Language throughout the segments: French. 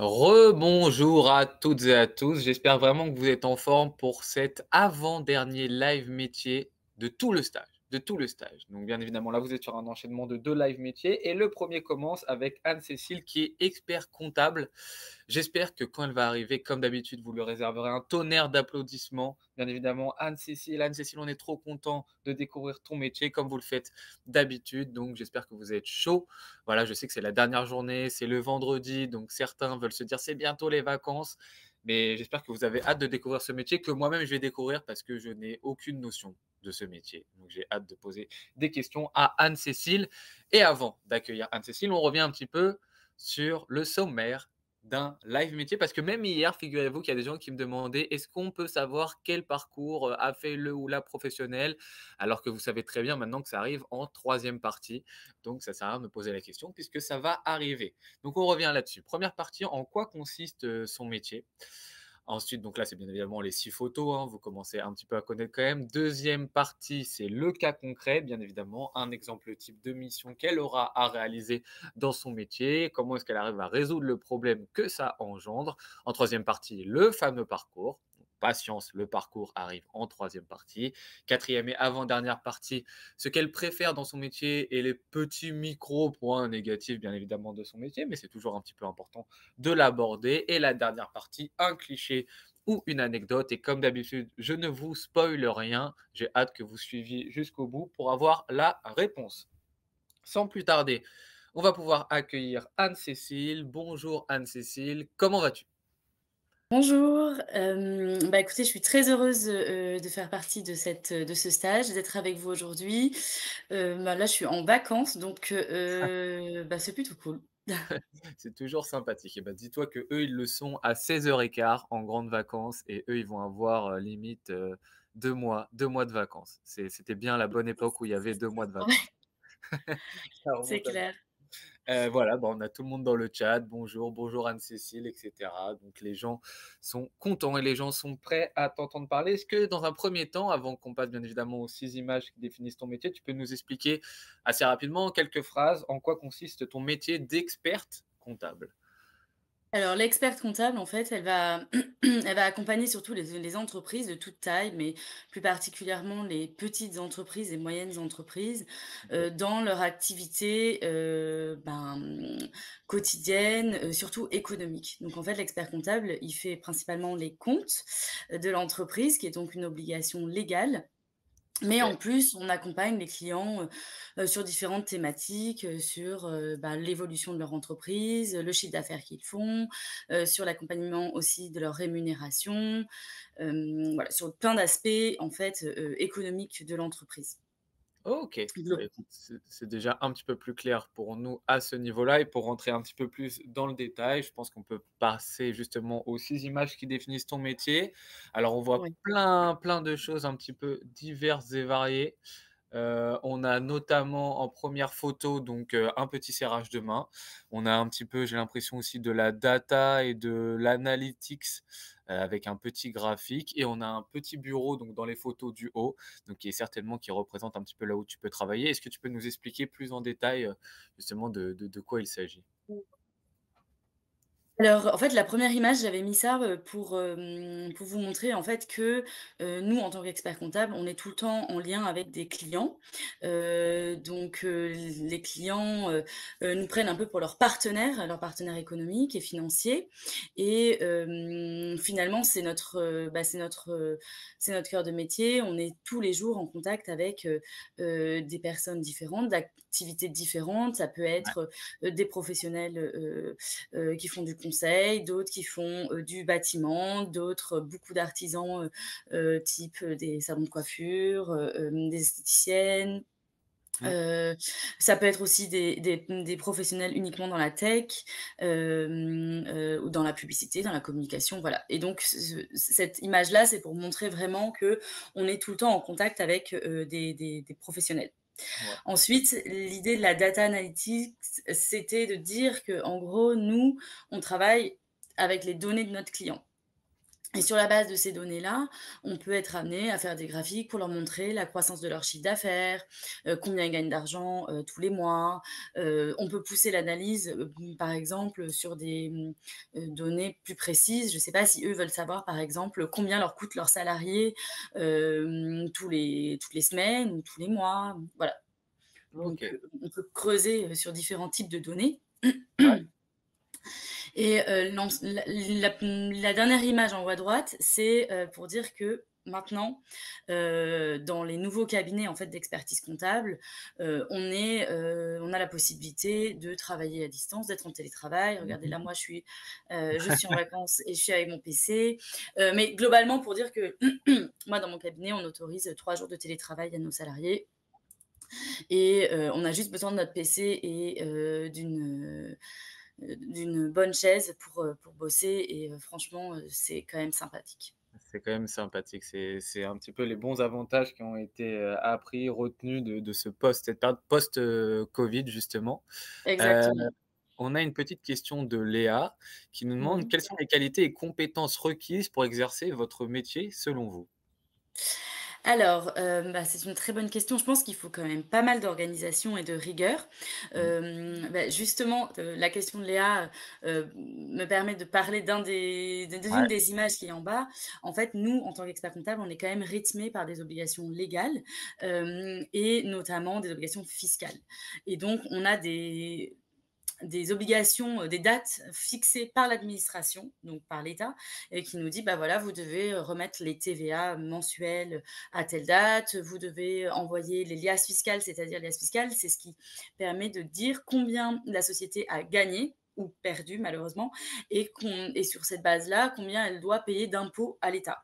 Rebonjour à toutes et à tous. J'espère vraiment que vous êtes en forme pour cet avant-dernier live métier de tout le stage. De tout le stage. Donc, bien évidemment, là, vous êtes sur un enchaînement de deux live métiers. Et le premier commence avec Anne-Cécile, qui est expert comptable. J'espère que quand elle va arriver, comme d'habitude, vous lui réserverez un tonnerre d'applaudissements. Bien évidemment, Anne-Cécile, on est trop content de découvrir ton métier comme vous le faites d'habitude. Donc, j'espère que vous êtes chaud. Voilà, je sais que c'est la dernière journée, c'est le vendredi, donc certains veulent se dire c'est bientôt les vacances. Mais j'espère que vous avez hâte de découvrir ce métier que moi-même je vais découvrir parce que je n'ai aucune notion de ce métier. Donc j'ai hâte de poser des questions à Anne-Cécile. Et avant d'accueillir Anne-Cécile, on revient un petit peu sur le sommaire d'un live métier parce que même hier, figurez-vous qu'il y a des gens qui me demandaient est-ce qu'on peut savoir quel parcours a fait le ou la professionnel, alors que vous savez très bien maintenant que ça arrive en troisième partie. Donc ça sert à rien de me poser la question puisque ça va arriver. Donc on revient là-dessus. Première partie, en quoi consiste son métier. Ensuite, donc là, c'est bien évidemment les 6 photos, hein, vous commencez un petit peu à connaître quand même. Deuxième partie, c'est le cas concret, bien évidemment, un exemple type de mission qu'elle aura à réaliser dans son métier, comment est-ce qu'elle arrive à résoudre le problème que ça engendre. En troisième partie, le fameux parcours. Patience, le parcours arrive en troisième partie. Quatrième et avant-dernière partie, ce qu'elle préfère dans son métier et les petits micro-points négatifs, bien évidemment, de son métier, mais c'est toujours un petit peu important de l'aborder. Et la dernière partie, un cliché ou une anecdote. Et comme d'habitude, je ne vous spoile rien. J'ai hâte que vous suiviez jusqu'au bout pour avoir la réponse. Sans plus tarder, on va pouvoir accueillir Anne-Cécile. Bonjour Anne-Cécile, comment vas-tu? Bonjour, écoutez, je suis très heureuse, de faire partie de ce stage, d'être avec vous aujourd'hui. Là, je suis en vacances donc c'est plutôt cool. C'est toujours sympathique. Et ben, dis-toi que eux, ils le sont à 16h15 en grandes vacances et eux, ils vont avoir limite 2 mois, 2 mois de vacances. C'était bien la bonne époque où il y avait 2 mois de Ouais, vacances. Ça c'est remonte à clair. voilà, bah, on a tout le monde dans le chat. Bonjour, bonjour Anne-Cécile, et cetera. Donc les gens sont contents et les gens sont prêts à t'entendre parler. Est-ce que dans un premier temps, avant qu'on passe bien évidemment aux 6 images qui définissent ton métier, tu peux nous expliquer assez rapidement, en quelques phrases, en quoi consiste ton métier d'experte comptable? Alors l'experte comptable, en fait, elle va elle va accompagner surtout les entreprises de toute taille, mais plus particulièrement les petites entreprises et moyennes entreprises, OK. dans leur activité, quotidienne, surtout économique. Donc en fait, l'expert comptable, il fait principalement les comptes, de l'entreprise, qui est donc une obligation légale. Mais OK. en plus, on accompagne les clients, sur différentes thématiques, sur, l'évolution de leur entreprise, le chiffre d'affaires qu'ils font, sur l'accompagnement aussi de leur rémunération, voilà, sur plein d'aspects en fait, économiques de l'entreprise. OK. Bah, Glo écoute, c'est déjà un petit peu plus clair pour nous à ce niveau-là et pour rentrer un petit peu plus dans le détail, je pense qu'on peut passer justement aux 6 images qui définissent ton métier. Alors on voit Oui. plein de choses un petit peu diverses et variées. On a notamment en première photo donc, un petit serrage de main. On a un petit peu, j'ai l'impression aussi de la data et de l'analytics, avec un petit graphique et on a un petit bureau donc dans les photos du haut, donc qui représente un petit peu là où tu peux travailler. Est-ce que tu peux nous expliquer plus en détail, justement de quoi il s'agit? Alors, en fait, la première image, j'avais mis ça, pour vous montrer, en fait, que, nous, en tant qu'experts comptables, on est tout le temps en lien avec des clients. Les clients, nous prennent un peu pour leurs partenaires économiques et financiers et finalement, c'est notre cœur de métier. On est tous les jours en contact avec, des personnes différentes, d'activités différentes. Ça peut être, des professionnels, qui font du conseil, d'autres qui font, du bâtiment, d'autres, beaucoup d'artisans, type, des salons de coiffure, des esthéticiennes. Mmh. Heu, Ça peut être aussi des professionnels uniquement dans la tech, ou dans la publicité, dans la communication, voilà et donc cette image-là, c'est pour montrer vraiment que on est tout le temps en contact avec, des professionnels. Ouais. Ensuite, l'idée de la data analytics, c'était de dire que, en gros, nous, on travaille avec les données de notre client. Et sur la base de ces données-là, on peut être amené à faire des graphiques pour leur montrer la croissance de leur chiffre d'affaires, combien ils gagnent d'argent, tous les mois. On peut pousser l'analyse, par exemple, sur des, données plus précises. Je ne sais pas si eux veulent savoir, par exemple, combien leur coûtent leurs salariés, toutes les semaines ou tous les mois, voilà. Donc, OK. on peut creuser, sur différents types de données. Ouais. Et la dernière image en haut à droite, c'est, pour dire que maintenant, dans les nouveaux cabinets, en fait, d'expertise comptable, on a la possibilité de travailler à distance, d'être en télétravail. Regardez là, Mmh. moi, je suis en vacances et je suis avec mon PC. Mais globalement, pour dire que moi, dans mon cabinet, on autorise 3 jours de télétravail à nos salariés et on a juste besoin de notre PC et d'une bonne chaise pour bosser et franchement, c'est quand même sympathique. C'est quand même sympathique. C'est un petit peu les bons avantages qui ont été, appris, retenus de ce cette période post, Covid justement. Heu, Exactement. on a une petite question de Léa qui nous demande: Mmh. «Quelles sont les qualités et compétences requises pour exercer votre métier selon vous?» Alors, c'est une très bonne question. Je pense qu'il faut quand même pas mal d'organisation et de rigueur. Mmh. Justement, la question de Léa, me permet de parler d'une Ouais, des images qui est en bas. En fait, nous, en tant qu'experts comptables, on est quand même rythmés par des obligations légales, et notamment des obligations fiscales. Et donc on a des obligations, des dates fixées par l'administration, donc par l'État, et qui nous dit: «Bah, voilà, vous devez, remettre les TVA mensuels à telle date, vous devez envoyer les liasses fiscales». C'est-à-dire liasses fiscales, c'est ce qui permet de dire combien la société a gagné ou perdu malheureusement et sur cette base-là, combien elle doit payer d'impôts à l'État.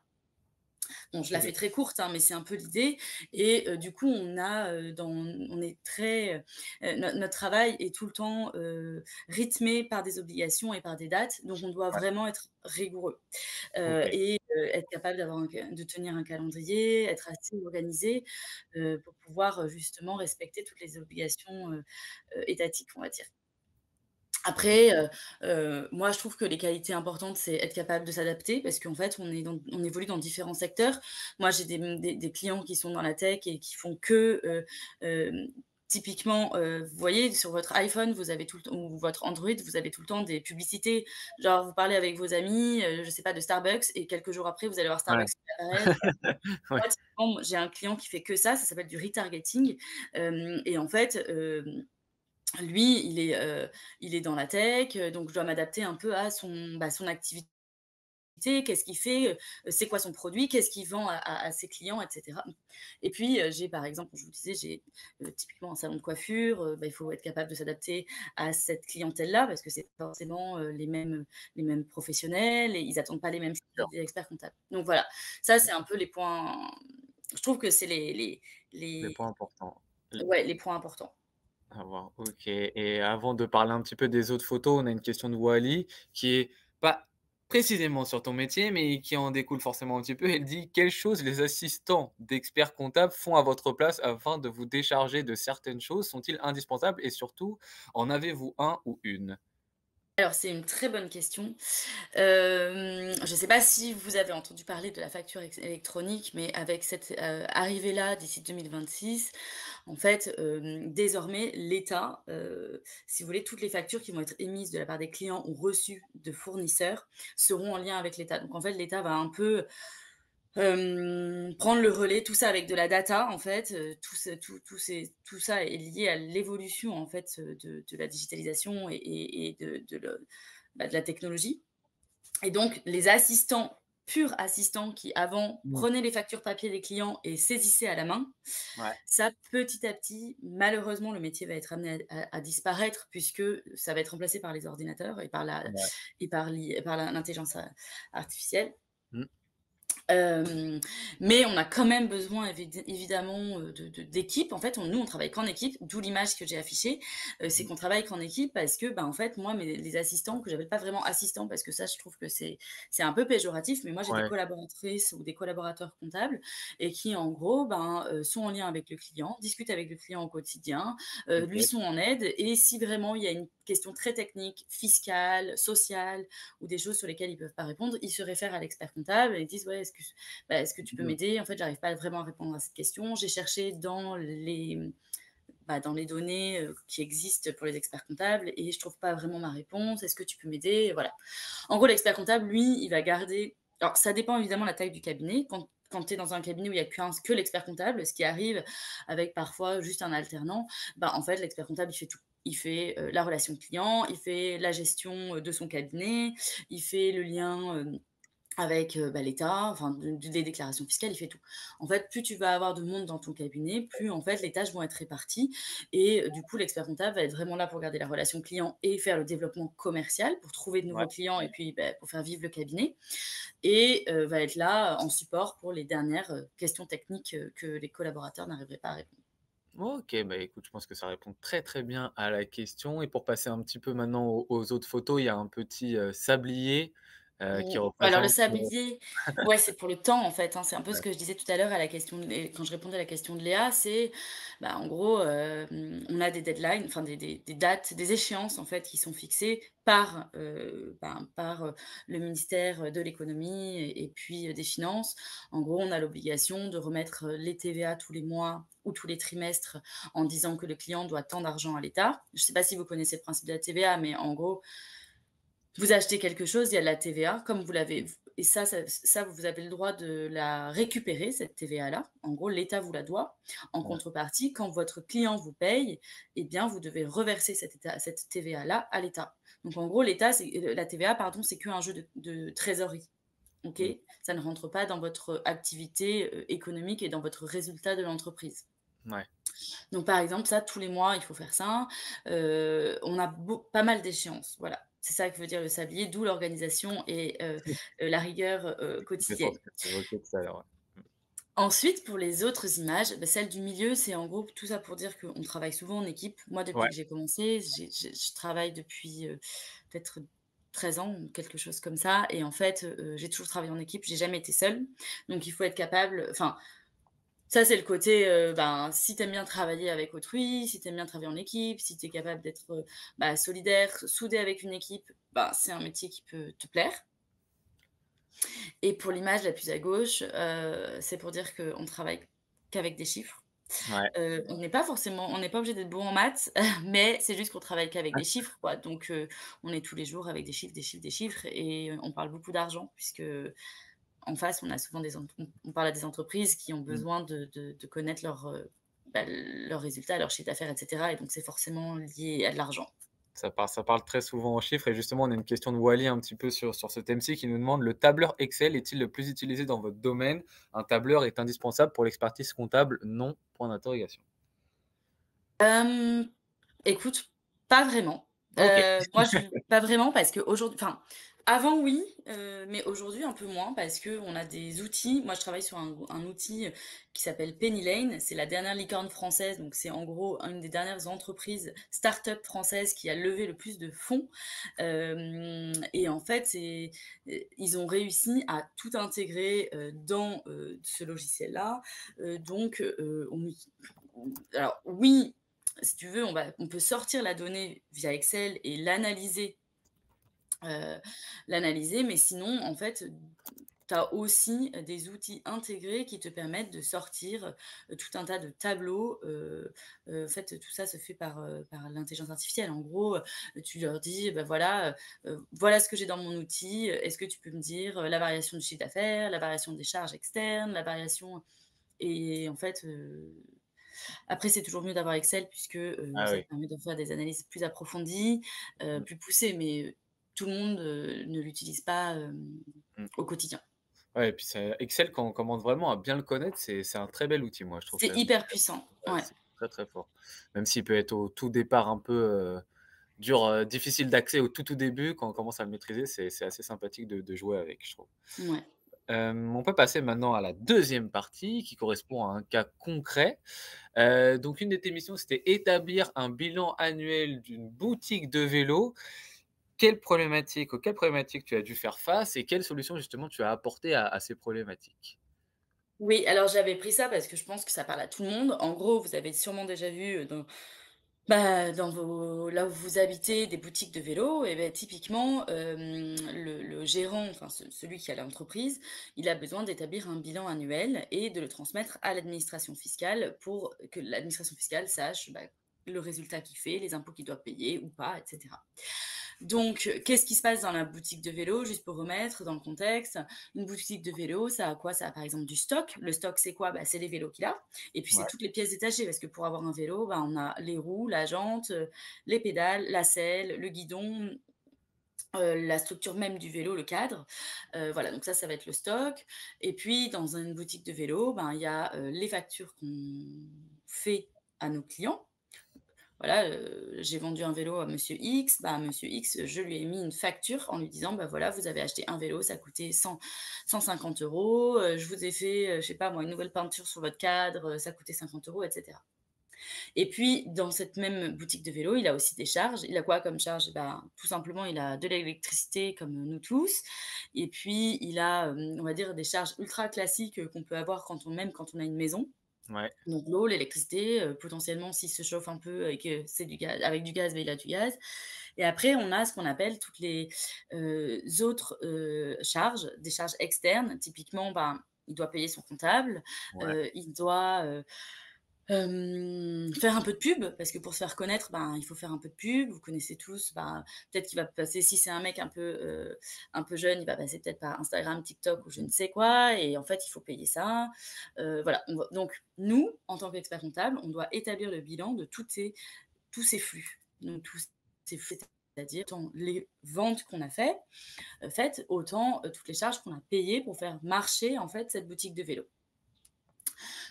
Bon, je la OK. fais très courte, hein, mais c'est un peu l'idée et du coup, on est très, notre travail est tout le temps, rythmé par des obligations et par des dates, donc on doit Ouais, vraiment être rigoureux, OK. être capable de tenir un calendrier, être assez organisé, pour pouvoir, justement respecter toutes les obligations, étatiques, on va dire. Après, moi, je trouve que les qualités importantes, c'est être capable de s'adapter parce qu'en fait, on évolue dans différents secteurs. Moi, j'ai des clients qui sont dans la tech et qui font que, typiquement, vous voyez, sur votre iPhone, vous avez tout le temps ou votre Android, vous avez tout le temps des publicités. Genre, vous parlez avec vos amis, je sais pas, de Starbucks et quelques jours après, vous allez voir Ouais. Starbucks qui va apparaître. Ouais. Moi, typiquement, j'ai un client qui fait que ça s'appelle du retargeting, et en fait, lui, il est dans la tech, donc je dois m'adapter un peu à son activité. Qu'est-ce qu'il fait? C'est quoi son produit? Qu'est-ce qu'il vend à ses clients et cetera. Et puis, j'ai par exemple, comme je vous disais, j'ai, typiquement un salon de coiffure, il faut être capable de s'adapter à cette clientèle-là parce que c'est pas forcément, les mêmes professionnels et ils attendent pas les mêmes choses Sûr. des experts comptables. Donc voilà, ça c'est un peu les points je trouve que c'est Des les points importants. ouais, les points importants. À voir, OK, et avant de parler un petit peu des autres photos, on a une question de Wally qui est pas précisément sur ton métier, mais qui en découle forcément un petit peu. Elle dit: «Quelles choses les assistants d'experts comptables font à votre place afin de vous décharger de certaines choses? Sont-ils indispensables et surtout, en avez-vous un ou une?» Alors c'est une très bonne question. Je ne sais pas si vous avez entendu parler de la facture électronique, mais avec cette, arrivée-là d'ici 2026, en fait, désormais l'État, si vous voulez, toutes les factures qui vont être émises de la part des clients ou reçues de fournisseurs seront en lien avec l'État. Donc en fait, l'État va un peu, prendre le relais, tout ça avec de la data en fait, tout ça est lié à l'évolution en fait, de la digitalisation et de la technologie. Et donc, les assistants, purs assistants qui avant Mmh. prenaient les factures papier des clients et saisissaient à la main, Ouais, ça petit à petit, malheureusement, le métier va être amené à disparaître puisque ça va être remplacé par les ordinateurs ouais. et par l'intelligence artificielle. Mmh. Hem, mais on a quand même besoin évidemment, d'équipes. En fait, nous, on travaille qu'en équipe, d'où l'image que j'ai affichée. C'est Mmh. qu'on travaille qu'en équipe parce que, en fait, moi, les assistants que j'appelle pas vraiment assistants parce que ça, je trouve que c'est un peu péjoratif, mais moi, j'ai des Ouais, collaboratrices ou des collaborateurs comptables et qui, en gros, sont en lien avec le client, discutent avec le client au quotidien, lui OK. sont en aide et si vraiment il y a une questions très techniques, fiscales, sociales ou des choses sur lesquelles ils ne peuvent pas répondre, ils se réfèrent à l'expert comptable et ils disent: «Ouais, est-ce que tu peux Mmh. m'aider? En fait, j'arrive pas vraiment à répondre à cette question. J'ai cherché dans les données, qui existent pour les experts comptables et je trouve pas vraiment ma réponse. Est-ce que tu peux m'aider?» Voilà. En gros, l'expert comptable, lui, il va garder alors ça dépend évidemment de la taille du cabinet. Quand tu es dans un cabinet où il y a que l'expert comptable, ce qui arrive avec parfois juste un alternant, bah, en fait, l'expert comptable, il fait tout. Il fait, la relation client, il fait la gestion, de son cabinet, il fait le lien, avec, l'État, enfin des déclarations fiscales, il fait tout. En fait, plus tu vas avoir de monde dans ton cabinet, plus en fait les tâches vont être réparties et du coup l'expert comptable va être vraiment là pour garder la relation client et faire le développement commercial, pour trouver de Ouais. nouveaux clients et puis, pour faire vivre le cabinet et va être là, en support pour les dernières, questions techniques, que les collaborateurs n'arriveraient pas à répondre. OK, bah, écoute, je pense que ça répond très, très bien à la question et pour passer un petit peu maintenant aux autres photos, il y a un petit, sablier, qui Alors le représente, sablier, ouais, c'est pour le temps en fait, hein. C'est un peu ce que je disais tout à l'heure à la question de Lé quand je répondais à la question de Léa, c'est, en gros, on a des deadlines, enfin des dates, des échéances en fait qui sont fixées par le ministère de l'économie et puis, des finances. En gros, on a l'obligation de remettre, les TVA tous les mois ou tous les trimestres en disant que le client doit tant d'argent à l'État. Je ne sais pas si vous connaissez le principe de la TVA, mais en gros, vous achetez quelque chose, il y a de la TVA, comme vous l'avez et ça, vous avez le droit de la récupérer, cette TVA-là. En gros, l'État vous la doit. En ouais, contrepartie, quand votre client vous paye, eh bien, vous devez reverser cette TVA-là à l'État. Donc en gros, la TVA, pardon, c'est qu'un jeu de trésorerie, OK? mmh, Ça ne rentre pas dans votre activité, économique et dans votre résultat de l'entreprise. ouais. Donc par exemple, ça, tous les mois, il faut faire ça. On a pas mal d'échéances, voilà. C'est ça que veut dire le sablier, d'où l'organisation et la rigueur, C'est pour ce quotidienne. que tu évoquais tout à l'heure, ouais. Ensuite, pour les autres images, celle du milieu, c'est en gros tout ça pour dire qu'on travaille souvent en équipe. Moi, depuis Ouais, que j'ai commencé, je travaille depuis, peut-être 13 ans ou quelque chose comme ça et en fait, j'ai toujours travaillé en équipe, j'ai jamais été seule. Donc il faut être capable enfin, ça, c'est le côté, si tu aimes bien travailler avec autrui, si tu aimes bien travailler en équipe, si tu es capable d'être, solidaire, soudé avec une équipe, c'est un métier qui peut te plaire. Et pour l'image la plus à gauche, c'est pour dire qu'on travaille qu'avec des chiffres. ouais. On n'est pas obligé d'être bon en maths, mais c'est juste qu'on travaille qu'avec des chiffres, quoi. Donc, on est tous les jours avec des chiffres, des chiffres, des chiffres et on parle beaucoup d'argent puisque en face, on a souvent on parle à des entreprises qui ont Mmh. besoin de connaître leurs résultats, leur chiffre d'affaires et cetera et donc c'est forcément lié à de l'argent. Ça parle très souvent en chiffres et justement, on a une question de Wally un petit peu sur ce thème-ci qui nous demande: «Le tableur Excel est-il le plus utilisé dans votre domaine? Un tableur est indispensable pour l'expertise comptable? Non?» Point d'interrogation. Hem, Écoute, pas vraiment. OK. Moi, je pas vraiment parce qu'aujourd'hui enfin, avant oui, mais aujourd'hui un peu moins parce qu'on a des outils. Moi, je travaille sur un outil, qui s'appelle Penny Lane. C'est la dernière licorne française, donc c'est en gros une des dernières entreprises start-up françaises qui a levé le plus de fonds. Et en fait, ils ont réussi à tout intégrer, dans, ce logiciel-là. Donc, alors oui, si tu veux, on peut sortir la donnée via Excel et heu, l'analyser, mais sinon, en fait, tu as aussi des outils intégrés qui te permettent de sortir, tout un tas de tableaux, en fait, tout ça se fait par l'intelligence artificielle. En gros, tu leur dis: «Bah, voilà, voilà ce que j'ai dans mon outil, est-ce que tu peux me dire, la variation du chiffre d'affaires, la variation des charges externes, la variation» et en fait, après, c'est toujours mieux d'avoir Excel puisque, Ah ça oui. te permet de faire des analyses plus approfondies, Mmh, plus poussées, mais, tout le monde, ne l'utilise pas, mmh. au quotidien. Ouais et puis c'est Excel quand on commence vraiment à bien le connaître, c'est un très bel outil, moi je trouve C'est ça hyper puissant, ouais, ouais. c'est très, très fort. Même s'il peut être au tout départ un peu, dur, difficile d'accès au tout début, quand on commence à le maîtriser, c'est assez sympathique de jouer avec, je trouve. Ouais. On peut passer maintenant à la deuxième partie qui correspond à un cas concret. Donc une de tes missions, c'était établir un bilan annuel d'une boutique de vélos. Auxquelles problématiques tu as dû faire face et quelles solutions justement tu as apportées à ces problématiques? Oui, alors j'avais pris ça parce que je pense que ça parle à tout le monde. En gros, vous avez sûrement déjà vu, Bah, là où vous habitez, des boutiques de vélos et beh, typiquement, le gérant, enfin celui qui a l'entreprise, il a besoin d'établir un bilan annuel et de le transmettre à l'administration fiscale pour que l'administration fiscale sache, bah, le résultat qu'il fait, les impôts qu'il doit payer ou pas et cetera. Donc, qu'est-ce qui se passe dans la boutique de vélo? Juste pour remettre dans le contexte, une boutique de vélo, ça a quoi? Ça a par exemple du stock. Le stock, c'est quoi? Bah, c'est les vélos qu'il a et puis c'est Ouais, toutes les pièces détachées parce que pour avoir un vélo, bah, on a les roues, la jante, les pédales, la selle, le guidon, la structure même du vélo, le cadre. Voilà, donc ça va être le stock et puis dans une boutique de vélo, ben, il y a, les factures qu'on fait à nos clients. Voilà, j'ai vendu un vélo à monsieur X, bah, monsieur X, je lui ai mis une facture en lui disant: «Bah, voilà, vous avez acheté un vélo, ça coûtait 150 €, je vous ai fait, je sais pas moi, une nouvelle peinture sur votre cadre, ça coûtait 50 € et cetera». Et puis dans cette même boutique de vélo, il a aussi des charges. Il a quoi comme charge? Bah, tout simplement, il a de l'électricité comme nous tous et puis il a, on va dire des charges ultra classiques, qu'on peut avoir quand on a une maison. ouais, Donc l'eau, l'électricité, potentiellement s'il se chauffe un peu et que c'est du gaz avec du gaz, beh, il a du gaz et après on a ce qu'on appelle toutes les, autres, charges, des charges externes. Typiquement, ben, il doit payer son comptable, ouais. il doit, faire un peu de pub, parce que pour se faire connaître, ben, il faut faire un peu de pub. Vous connaissez tous, ben, peut-être qu'il va passer si c'est un mec un peu jeune, il va passer peut-être par Instagram, TikTok ou je ne sais quoi et en fait, il faut payer ça. Voilà, on va donc nous, en tant qu'expert comptable, on doit établir le bilan de tous ces flux. Donc tous ces flux, c'est-à-dire tant les ventes qu'on a faites, autant, toutes les charges qu'on a payées pour faire marcher, en fait, cette boutique de vélo.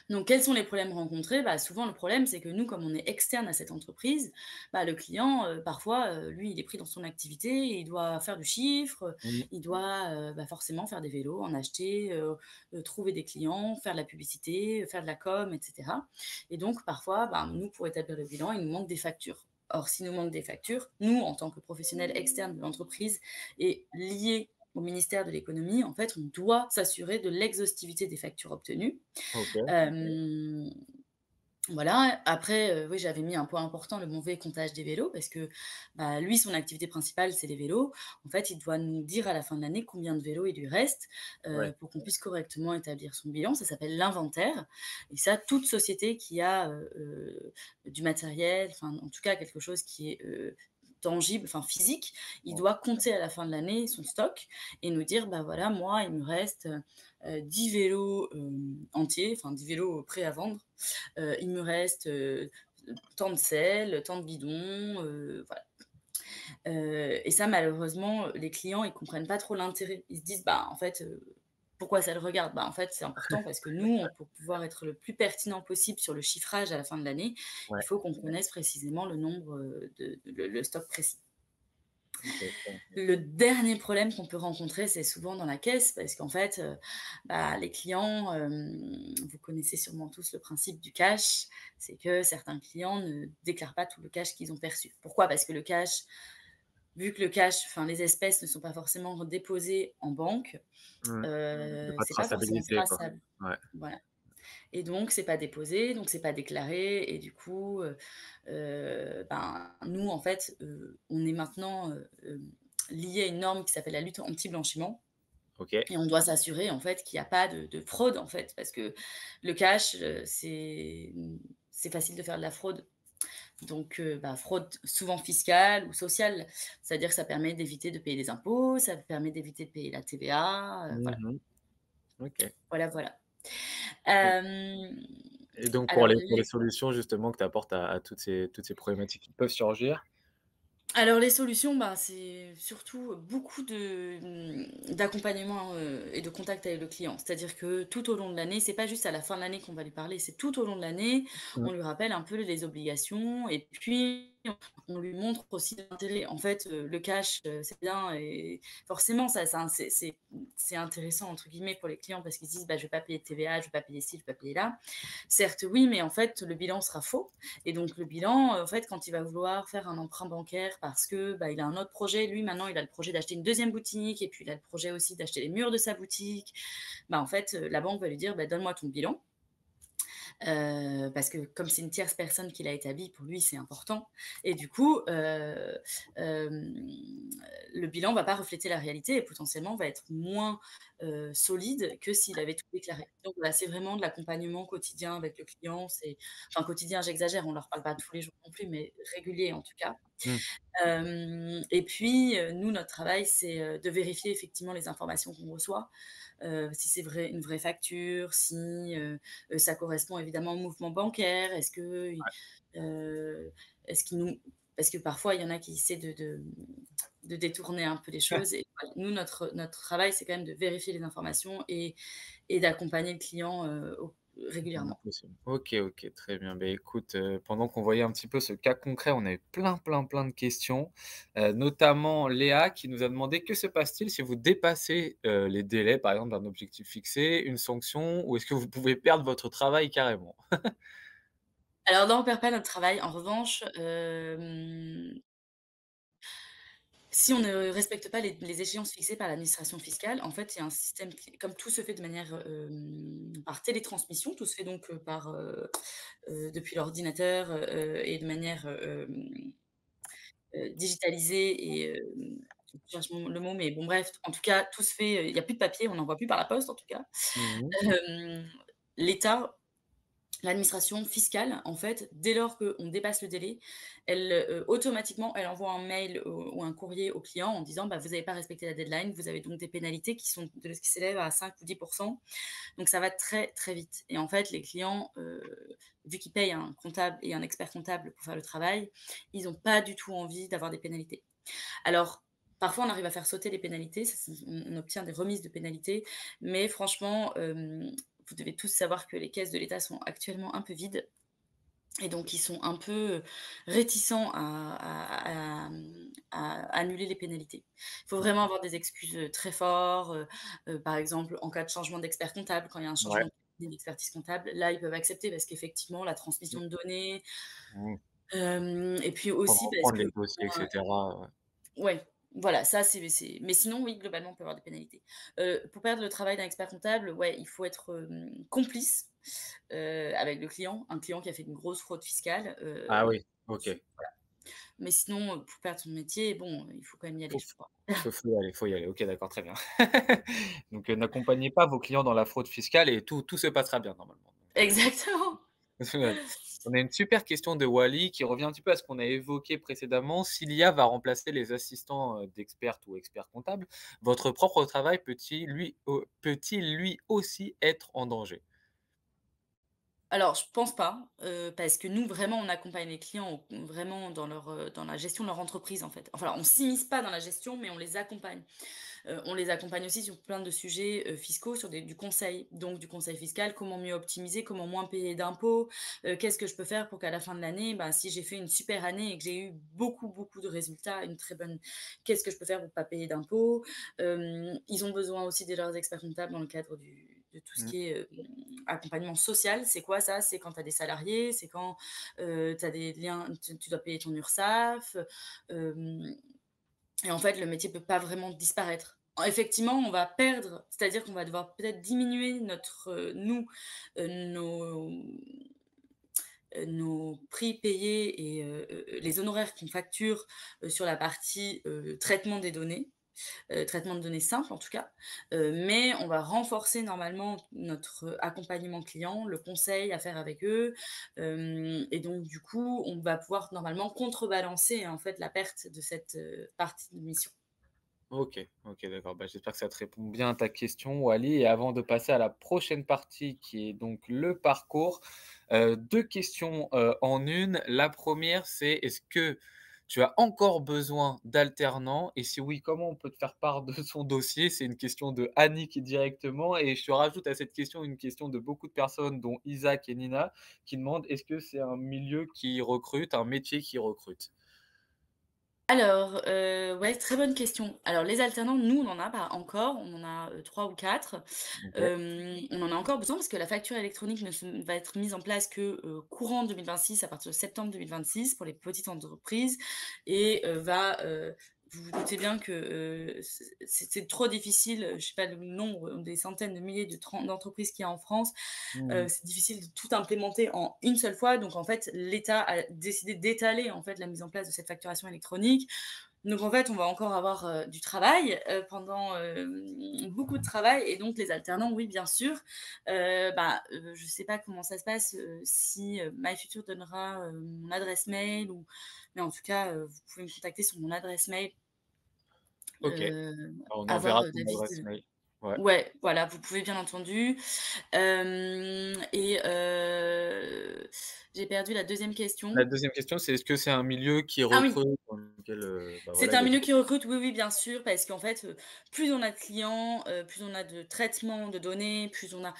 Donc, quels sont les problèmes rencontrés? Bah, souvent, le problème, c'est que nous, comme on est externe à cette entreprise, bah, le client, parfois, lui, il est pris dans son activité, il doit faire du chiffre, Mmh. il doit, bah, forcément faire des vélos, en acheter, trouver des clients, faire de la publicité, faire de la com, et cetera. Et donc, parfois, bah, nous, pour établir le bilan, il nous manque des factures. Or, s'il nous manque des factures, nous, en tant que professionnels externes de l'entreprise et liés au ministère de l'économie, en fait, on doit s'assurer de l'exhaustivité des factures obtenues. OK. Hem, voilà, après, oui, j'avais mis un point important, le mauvais comptage des vélos parce que, bah, lui, son activité principale, c'est les vélos. En fait, il doit nous dire à la fin de l'année combien de vélos il lui reste, Ouais. pour qu'on puisse correctement établir son bilan. Ça s'appelle l'inventaire et ça, toute société qui a, du matériel, enfin, en tout cas, quelque chose qui est, tangible, enfin physique, il Bon. doit compter à la fin de l'année son stock et nous dire: «Bah, voilà, moi, il me reste, 10 vélos, entiers, enfin 10 vélos prêts à vendre. Il me reste, tant de sel, tant de bidons, voilà. Et ça malheureusement, les clients, ils comprennent pas trop l'intérêt. Ils se disent: «Bah, en fait, pourquoi ça le regarde?» Bah, en fait, c'est important parce que nous, pour pouvoir être le plus pertinent possible sur le chiffrage à la fin de l'année, il Ouais. faut qu'on connaisse précisément le nombre, le stock précis. OK. Le dernier problème qu'on peut rencontrer, c'est souvent dans la caisse parce qu'en fait, bah, les clients, vous connaissez sûrement tous le principe du cash, c'est que certains clients ne déclarent pas tout le cash qu'ils ont perçu. Pourquoi? Parce que le cash, vu que le cash, enfin les espèces ne sont pas forcément déposées en banque, Mmh. Il y a pas de c'est pas forcément traçabilité, quoi. traçable. Ouais. Voilà et donc c'est pas déposé, donc c'est pas déclaré et du coup, ben, nous en fait, on est maintenant, liés à une norme qui s'appelle la lutte anti-blanchiment OK. et on doit s'assurer en fait qu'il y a pas de fraude en fait. Parce que le cash, c'est facile de faire de la fraude. Donc, bah, fraude souvent fiscale ou sociale. C'est-à-dire que ça permet d'éviter de payer des impôts, ça permet d'éviter de payer la TVA, voilà. Mmh. OK. Voilà, voilà. Et Hem, et donc alors pour les les solutions justement que tu apportes à toutes ces problématiques qui peuvent surgir. Alors les solutions, bah, c'est surtout beaucoup d'accompagnement, et de contact avec le client. C'est-à-dire que tout au long de l'année, c'est pas juste à la fin de l'année qu'on va lui parler, c'est tout au long de l'année, Mmh. on lui rappelle un peu les obligations et puis on lui montre aussi l'intérêt. En fait, le cash, c'est bien et forcément ça c'est «intéressant» entre guillemets pour les clients parce qu'ils se disent: «Bah, je vais pas payer de TVA, je vais pas payer ci, je vais pas payer là». Certes oui, mais en fait le bilan sera faux et donc le bilan, en fait, quand il va vouloir faire un emprunt bancaire parce que, bah, il a un autre projet, lui maintenant il a le projet d'acheter une deuxième boutique et puis il a le projet aussi d'acheter les murs de sa boutique. Bah, en fait, la banque va lui dire: «Bah, donne-moi ton bilan». Parce que comme c'est une tierce personne qui l'a établi, pour lui, c'est important et du coup, hem, le bilan va pas refléter la réalité et potentiellement va être moins, solide que s'il avait tout déclaré. Donc voilà, c'est vraiment de l'accompagnement quotidien avec le client, c'est enfin quotidien, j'exagère, on leur parle pas tous les jours non plus, mais régulier en tout cas. Mmh. Et puis, nous, notre travail, c'est, de vérifier effectivement les informations qu'on reçoit, si c'est vrai une vraie facture, si, ça correspond évidemment au mouvement bancaire. Est-ce qu'ils nous parce que parfois, il y en a qui essaient de détourner un peu les choses et voilà, nous, notre travail, c'est quand même de vérifier les informations et d'accompagner le client, au Vraiment régulièrement. possible. OK, OK, très bien. Beh, écoute, pendant qu'on voyait un petit peu ce cas concret, on avait plein, plein, plein de questions, notamment Léa qui nous a demandé: «Que se passe-t-il si vous dépassez, les délais, par exemple, d'un objectif fixé, une sanction ou est-ce que vous pouvez perdre votre travail carrément?» Alors non, on perd pas notre travail. En revanche, si on ne respecte pas les échéances fixées par l'administration fiscale, en fait, il y a un système qui comme tout se fait de manière, par télétransmission, tout se fait donc, depuis l'ordinateur, et de manière, digitalisée et je cherche le mot, mais bon bref, en tout cas, tout se fait, il y a plus de papier, on n'envoie plus par la poste en tout cas. Mmh. Hem, L'État L'administration fiscale, en fait, dès lors qu'on dépasse le délai, elle, automatiquement, elle envoie un mail ou un courrier au client en disant: «Bah, vous n'avez pas respecté la deadline, vous avez donc des pénalités qui s'élèvent à 5 ou 10. Donc ça va très, très vite et en fait, les clients, vu qu'ils payent un comptable et un expert comptable pour faire le travail, ils n'ont pas du tout envie d'avoir des pénalités. Alors, parfois, on arrive à faire sauter les pénalités, ça c'est on obtient des remises de pénalités, mais franchement, vous devez tous savoir que les caisses de l'État sont actuellement un peu vides et donc ils sont un peu, réticents à annuler les pénalités. Il faut vraiment avoir des excuses, très forts, par exemple, en cas de changement d'expert comptable, quand il y a un Ouais. changement d'expertise comptable, là, ils peuvent accepter parce qu'effectivement la Mmh. transmission de données, Mmh. et puis Pour aussi parce reprendre que les dossiers et cetera, ouais. ouais, voilà, ça c'est mais sinon oui, globalement, on peut avoir des pénalités. Pour perdre le travail d'un expert comptable, ouais, il faut être, complice, avec le client, un client qui a fait une grosse fraude fiscale, Ah oui, OK. mais sinon, pour perdre son métier, bon, il faut quand même y aller, Faut je crois. faut y aller, faut y aller. OK, d'accord, très bien. Donc, n'accompagnez pas vos clients dans la fraude fiscale et tout se passera bien normalement. Exactement. Ouais. On a une super question de Wally qui revient un petit peu à ce qu'on a évoqué précédemment. Si l'IA va remplacer les assistants, d'expertes ou experts comptables, votre propre travail peut-il lui aussi être en danger? Alors je pense pas, parce que nous vraiment on accompagne les clients vraiment dans la gestion de leur entreprise, en fait. Enfin, on s'immisce pas dans la gestion, mais on les accompagne. On les accompagne aussi sur plein de sujets, fiscaux, sur du conseil. Donc du conseil fiscal, comment mieux optimiser, comment moins payer d'impôts, qu'est-ce que je peux faire pour qu'à la fin de l'année, bah, si j'ai fait une super année et que j'ai eu beaucoup, beaucoup de résultats, une très bonne qu'est-ce que je peux faire pour pas payer d'impôts? Ils ont besoin aussi de leurs experts comptables dans le cadre de tout ce Mmh. qui est, accompagnement social. C'est quoi ça? C'est quand tu as des salariés, c'est quand, tu as des liens tu dois payer ton URSSAF, hem et en fait, le métier peut pas vraiment disparaître. Effectivement, on va perdre, c'est-à-dire qu'on va devoir peut-être diminuer notre, nous, nos, nos prix payés et les honoraires qu'on facture, sur la partie, traitement des données, traitement de données simple en tout cas, mais on va renforcer normalement notre accompagnement client, le conseil à faire avec eux, et donc du coup, on va pouvoir normalement contrebalancer en fait la perte de cette, partie de mission. OK, OK, d'accord. Bah, j'espère que ça te répond bien à ta question, Wally. Et avant de passer à la prochaine partie qui est donc le parcours, 2 questions, en une. La première, c'est est-ce que tu as encore besoin d'alternants? Et si oui, comment on peut te faire part de son dossier? C'est une question de Annick directement et je te rajoute à cette question une question de beaucoup de personnes, dont Isaac et Nina, qui demandent: «Est-ce que c'est un milieu qui recrute, un métier qui recrute?» Alors, ouais, très bonne question. Alors les alternants, nous, on en a pas encore, on en a, 3 ou 4. OK. On en a encore besoin parce que la facture électronique ne va être mise en place que, courant 2026, à partir de septembre 2026 pour les petites entreprises et va, vous vous doutez bien que, c'est trop difficile, je sais pas le nombre, des centaines de milliers d'entreprises qu'il y a en France. Mmh. C'est difficile de tout implémenter en une seule fois. Donc en fait, l'État a décidé d'étaler, en fait, la mise en place de cette facturation électronique. Donc en fait, on va encore avoir, du travail, pendant, beaucoup de travail, et donc les alternants, oui, bien sûr. Je sais pas comment ça se passe, si, MyFuture donnera, mon adresse mail, ou mais en tout cas, vous pouvez me contacter sur mon adresse mail, OK. Bah, on avoir, enverra ton l'avis adresse de mail. Ouais. ouais, voilà, vous pouvez bien entendu. J'ai perdu la deuxième La question. deuxième question, c'est est-ce que c'est un milieu qui Ah oui! recrute, dans lequel, bah, C'est voilà, il un y a milieu beaucoup qui recrute, oui, oui, bien sûr, parce qu'en fait, plus on a de clients, plus on a de traitements de données, plus on a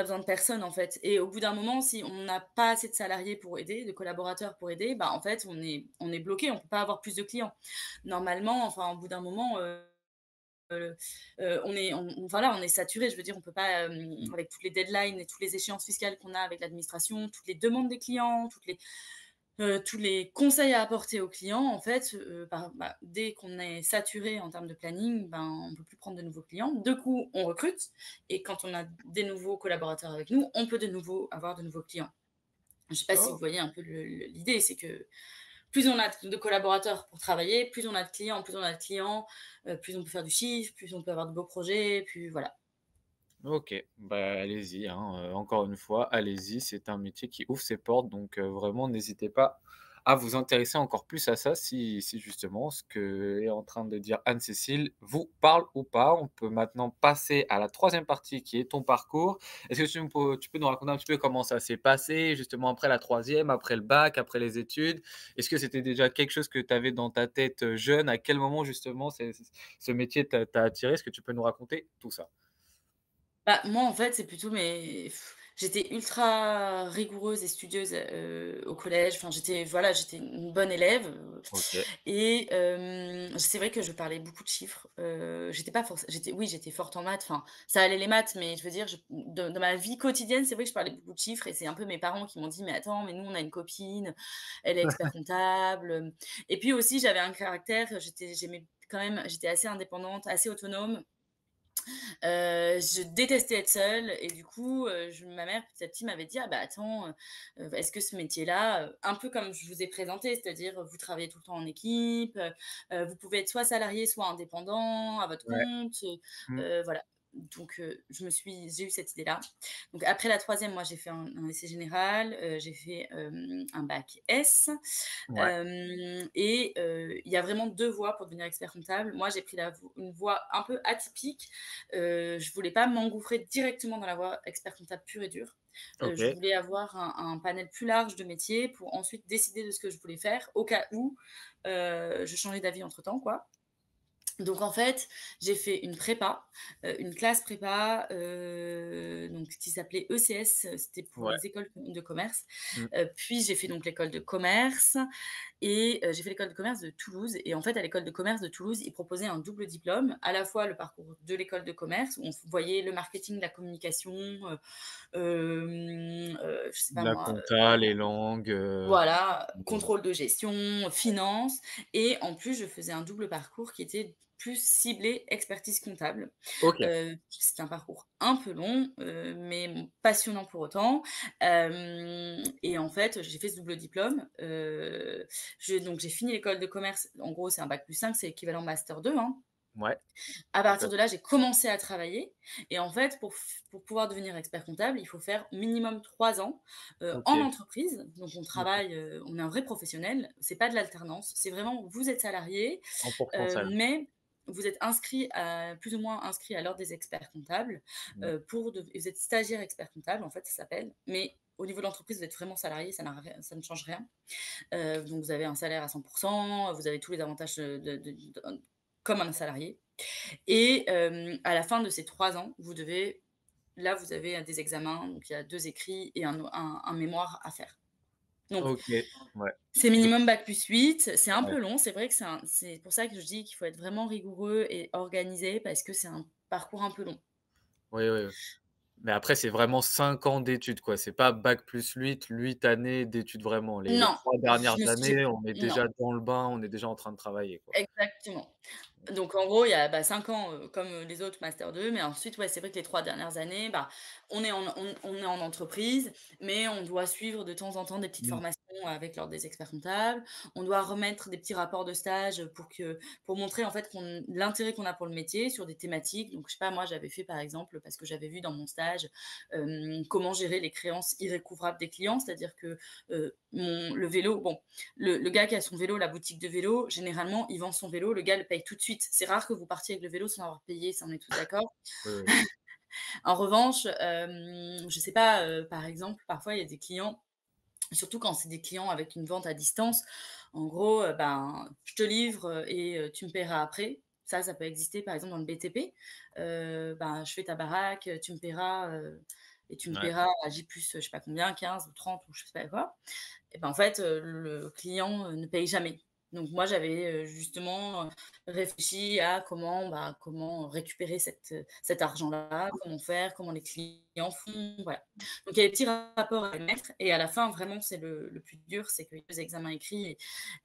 besoin de personnes, en fait, et au bout d'un moment, si on n'a pas assez de salariés pour aider, de collaborateurs pour aider, bah, en fait, on est bloqué, on peut pas avoir plus de clients. Normalement, enfin, au bout d'un moment, on est saturé. Je veux dire, on peut pas, mmh. avec toutes les deadlines et toutes les échéances fiscales qu'on a avec l'administration, toutes les demandes des clients, tous les conseils à apporter aux clients, en fait, dès qu'on est saturé en termes de planning, ben, on peut plus prendre de nouveaux clients. Du coup, on recrute, et quand on a des nouveaux collaborateurs avec nous, on peut de nouveau avoir de nouveaux clients. Je sais pas si vous Oh! voyez un peu l'idée, c'est que plus on a de collaborateurs pour travailler, plus on a de clients, plus on peut faire du chiffre, plus on peut avoir de beaux projets, plus voilà. OK, bah, allez-y, hein, encore une fois, allez-y, c'est un métier qui ouvre ses portes, donc vraiment n'hésitez pas à vous intéresser encore plus à ça si justement ce que est en train de dire Anne-Cécile vous parle ou pas. On peut maintenant passer à la troisième partie qui est ton parcours. Est-ce que tu peux nous raconter un petit peu comment ça s'est passé justement après la troisième, après le bac, après les études? Est-ce que c'était déjà quelque chose que tu avais dans ta tête, jeune? À quel moment justement ce métier t'a attiré? Est-ce que tu peux nous raconter tout ça? Bah, moi, en fait, c'est plutôt j'étais ultra rigoureuse et studieuse, au collège. Enfin, j'étais une bonne élève, OK. et c'est vrai que je parlais beaucoup de chiffres. J'étais pas forc j'étais oui, j'étais forte en maths, enfin, ça allait les maths, mais je veux dire, dans ma vie quotidienne, c'est vrai que je parlais beaucoup de chiffres, et c'est un peu mes parents qui m'ont dit: «Mais attends, mais nous, on a une copine, elle est expert comptable», et puis aussi, j'avais un caractère, j'étais assez indépendante, assez autonome. Je détestais être seule, et du coup, ma mère petit à petit m'avait dit: «Ah bah attends, est-ce que ce métier-là», un peu comme je vous ai présenté, c'est-à-dire, vous travaillez tout le temps en équipe, vous pouvez être soit salarié, soit indépendant, à votre Ouais. compte, Mmh. voilà. Donc j'ai eu cette idée-là. Donc après la troisième, moi j'ai fait un essai général, j'ai fait, un bac S, Ouais. il y a vraiment 2 voies pour devenir expert comptable. Moi, j'ai pris une voie un peu atypique. Je voulais pas m'engouffrer directement dans la voie expert comptable pure et dure. Je OK. voulais avoir un panel plus large de métiers pour ensuite décider de ce que je voulais faire au cas où, je changeais d'avis entre-temps, quoi. Donc en fait, j'ai fait une prépa, une classe prépa, donc qui s'appelait ECS, c'était pour Ouais. les écoles de commerce. Mmh. Puis j'ai fait donc l'école de commerce, et j'ai fait l'école de commerce de Toulouse, et en fait, à l'école de commerce de Toulouse, ils proposaient un double diplôme, à la fois le parcours de l'école de commerce, où on voyait le marketing, la communication, je sais pas La moi, compta, les langues, voilà, heu, contrôle de gestion, finance, et en plus, je faisais un double parcours qui était plus ciblé expertise comptable. OK. C'était un parcours un peu long, mais passionnant pour autant. Et en fait, j'ai fait ce double diplôme. Donc j'ai fini l'école de commerce. En gros, c'est un bac+5, c'est équivalent master 2, hein. Ouais, À tout à partir de là, j'ai commencé à travailler, et en fait, pour pouvoir devenir expert comptable, il faut faire minimum 3 ans, en OK. entreprise. Donc on OK. travaille, on est un vrai professionnel, c'est pas de l'alternance, c'est vraiment vous êtes salarié, 100% salarié. mais vous êtes inscrit à plus ou moins inscrit à l'ordre des experts comptables, Mmh. vous êtes stagiaire expert comptable, en fait, ça s'appelle, mais au niveau de l'entreprise, vous êtes vraiment salarié, ça ne change rien. Donc vous avez un salaire à 100%, vous avez tous les avantages, comme un salarié. Et à la fin de ces 3 ans, vous avez des examens, donc il y a 2 écrits et un mémoire à faire. Donc OK, ouais. c'est Donc minimum bac+8, c'est un ouais. peu long, c'est vrai que c'est pour ça que je dis qu'il faut être vraiment rigoureux et organisé, parce que c'est un parcours un peu long. Oui, oui, oui. Mais après, c'est vraiment 5 ans d'études, quoi. C'est pas bac plus 8 années d'études vraiment. Les Non, 3 je dernières me suis années, on est non, déjà dans le bain, on est déjà en train de travailler, quoi. exactement. Donc en gros, il y a, 5 ans, comme, les autres master 2, mais ensuite, ouais, c'est vrai que les 3 dernières années, on est en entreprise, mais on doit suivre de temps en temps des petites Mmh. formations avec l'ordre des experts comptables. On doit remettre des petits rapports de stage pour montrer en fait l'intérêt qu'on a pour le métier sur des thématiques. Donc je sais pas, moi j'avais fait par exemple, parce que j'avais vu dans mon stage, comment gérer les créances irrécouvrables des clients. C'est-à-dire que, mon le vélo, bon, le gars qui a son vélo, la boutique de vélo, généralement, il vend son vélo, le gars le paye tout de suite. C'est rare que vous partiez avec le vélo sans avoir payé, ça on est tous d'accord. Oui, oui. En revanche, je sais pas, par exemple, parfois il y a des clients, surtout quand c'est des clients avec une vente à distance, en gros, je te livre, et tu me paieras après. Ça peut exister par exemple dans le BTP. Je fais ta baraque, tu me paieras, et tu me Ouais. paieras à J plus, je sais pas combien, 15 ou 30 ou je sais pas quoi. Et ben, en fait, le client, ne paye jamais. Donc moi, j'avais, justement, réfléchi à comment récupérer cet argent-là, comment faire, comment les clients font, voilà. Donc il y a des petits rapports à émettre et à la fin, vraiment, c'est le plus dur, c'est qu'il y a 2 examens écrits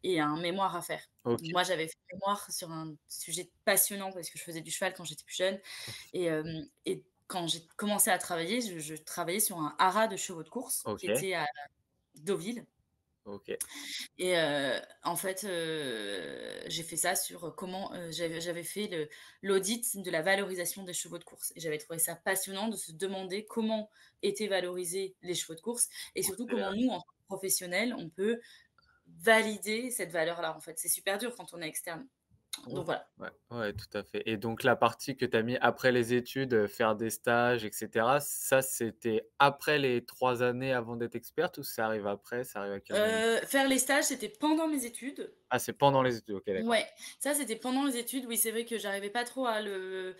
et un mémoire à faire. Donc OK. moi, j'avais fait un mémoire sur un sujet passionnant parce que je faisais du cheval quand j'étais plus jeune et quand j'ai commencé à travailler, je travaillais sur un haras de chevaux de course qui OK. était à Deauville. OK. Et en fait, j'ai fait ça sur comment, j'avais fait l'audit de la valorisation des chevaux de course et j'avais trouvé ça passionnant de se demander comment étaient valorisés les chevaux de course et surtout Et comment nous, en tant que professionnels, on peut valider cette valeur-là, en fait. C'est super dur quand on est externe. Donc OK. voilà. Ouais, ouais, tout à fait et donc la partie que tu as mis après les études, faire des stages et cetera, ça, c'était après les 3 années avant d'être experte ou ça arrive après? Ça arrive à quel moment? Faire les stages, c'était pendant mes études. Ah, c'est pendant les études, OK, d'accord. Ouais, ça c'était pendant les études. Oui, c'est vrai que j'arrivais pas trop à le